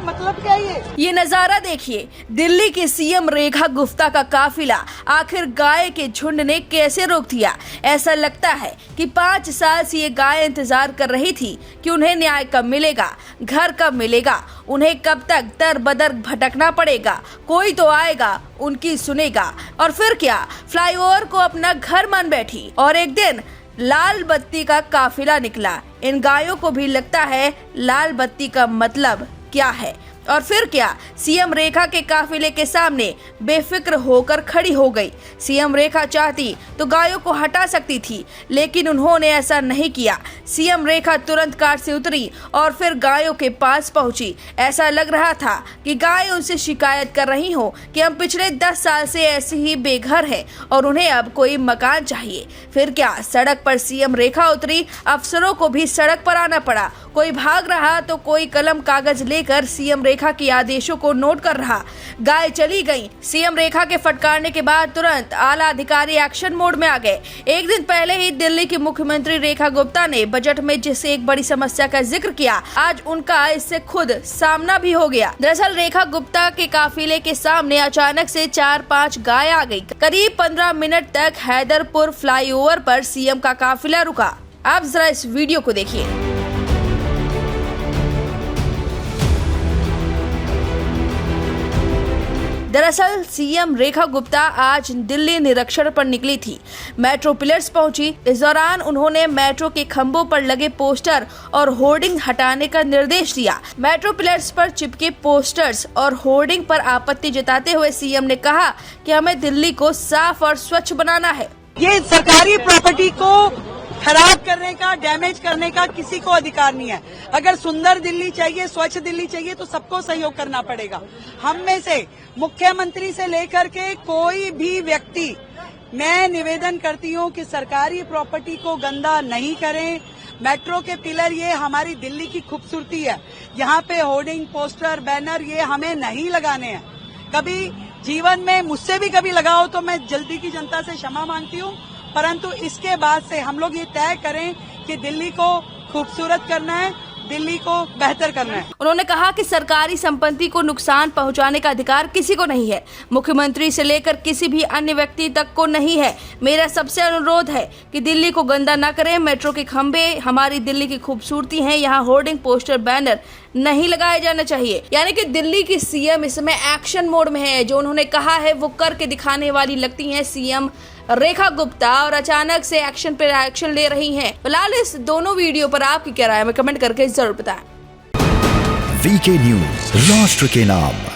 मतलब क्या ये नजारा देखिए, दिल्ली की सीएम रेखा गुप्ता का काफिला आखिर गाय के झुंड ने कैसे रोक दिया। ऐसा लगता है कि 5 साल से ये गाय इंतजार कर रही थी कि उन्हें न्याय कब मिलेगा, घर कब मिलेगा, उन्हें कब तक दर बदर भटकना पड़ेगा, कोई तो आएगा उनकी सुनेगा। और फिर क्या, फ्लाईओवर को अपना घर मान बैठी और एक दिन लाल बत्ती का काफिला निकला। इन गायों को भी लगता है लाल बत्ती का मतलब क्या है। और फिर क्या, सीएम रेखा के काफिले के सामने बेफिक्र होकर खड़ी हो गई। सीएम रेखा चाहती तो गायों को हटा सकती थी, लेकिन उन्होंने ऐसा नहीं किया। सीएम रेखा तुरंत कार से उतरी और फिर गायों के पास पहुंची। ऐसा लग रहा था कि गाय उनसे शिकायत कर रही हो कि हम पिछले 10 साल से ऐसे ही बेघर हैं और उन्हें अब कोई मकान चाहिए। फिर क्या, सड़क पर सीएम रेखा उतरी, अफसरों को भी सड़क पर आना पड़ा। कोई भाग रहा तो कोई कलम कागज लेकर सीएम रेखा के आदेशों को नोट कर रहा। गाय चली गई। सीएम रेखा के फटकारने के बाद तुरंत आला अधिकारी एक्शन मोड में आ गए। एक दिन पहले ही दिल्ली की मुख्यमंत्री रेखा गुप्ता ने बजट में जिस एक बड़ी समस्या का जिक्र किया, आज उनका इससे खुद सामना भी हो गया। दरअसल रेखा गुप्ता के काफिले के सामने अचानक से 4-5 गाय आ गई। करीब 15 मिनट तक हैदरपुर फ्लाईओवर पर सीएम का काफिला रुका। आप जरा इस वीडियो को देखिए। दरअसल सीएम रेखा गुप्ता आज दिल्ली निरीक्षण पर निकली थी। मेट्रो पिलर्स पहुंची। इस दौरान उन्होंने मेट्रो के खंभों पर लगे पोस्टर और होर्डिंग हटाने का निर्देश दिया। मेट्रो पिलर्स पर चिपके पोस्टर्स और होर्डिंग पर आपत्ति जताते हुए सीएम ने कहा कि हमें दिल्ली को साफ और स्वच्छ बनाना है। ये सरकारी प्रॉपर्टी को खराब करने का, डैमेज करने का किसी को अधिकार नहीं है। अगर सुंदर दिल्ली चाहिए, स्वच्छ दिल्ली चाहिए तो सबको सहयोग करना पड़ेगा। हम में से मुख्यमंत्री से लेकर के कोई भी व्यक्ति, मैं निवेदन करती हूँ कि सरकारी प्रॉपर्टी को गंदा नहीं करें। मेट्रो के पिलर ये हमारी दिल्ली की खूबसूरती है। यहाँ पे होर्डिंग, पोस्टर, बैनर ये हमें नहीं लगाने हैं। कभी जीवन में मुझसे भी कभी लगाओ तो मैं जल्दी की जनता से क्षमा मांगती हूँ, परंतु इसके बाद से हम लोग ये तय करें कि दिल्ली को खूबसूरत करना है, दिल्ली को बेहतर करना है। उन्होंने कहा कि सरकारी संपत्ति को नुकसान पहुंचाने का अधिकार किसी को नहीं है, मुख्यमंत्री से लेकर किसी भी अन्य व्यक्ति तक को नहीं है। मेरा सबसे अनुरोध है कि दिल्ली को गंदा न करें। मेट्रो के खंभे हमारी दिल्ली की खूबसूरती हैं, यहाँ होर्डिंग, पोस्टर, बैनर नहीं लगाए जाना चाहिए। यानी कि दिल्ली की सीएम इस समय एक्शन मोड में है। जो उन्होंने कहा है वो करके दिखाने वाली लगती हैं सीएम रेखा गुप्ता, और अचानक से एक्शन पर एक्शन ले रही हैं। फिलहाल इस दोनों वीडियो पर आपकी क्या राय है, हमें कमेंट करके जरूर बताएं। वीके न्यूज, राष्ट्र के नाम।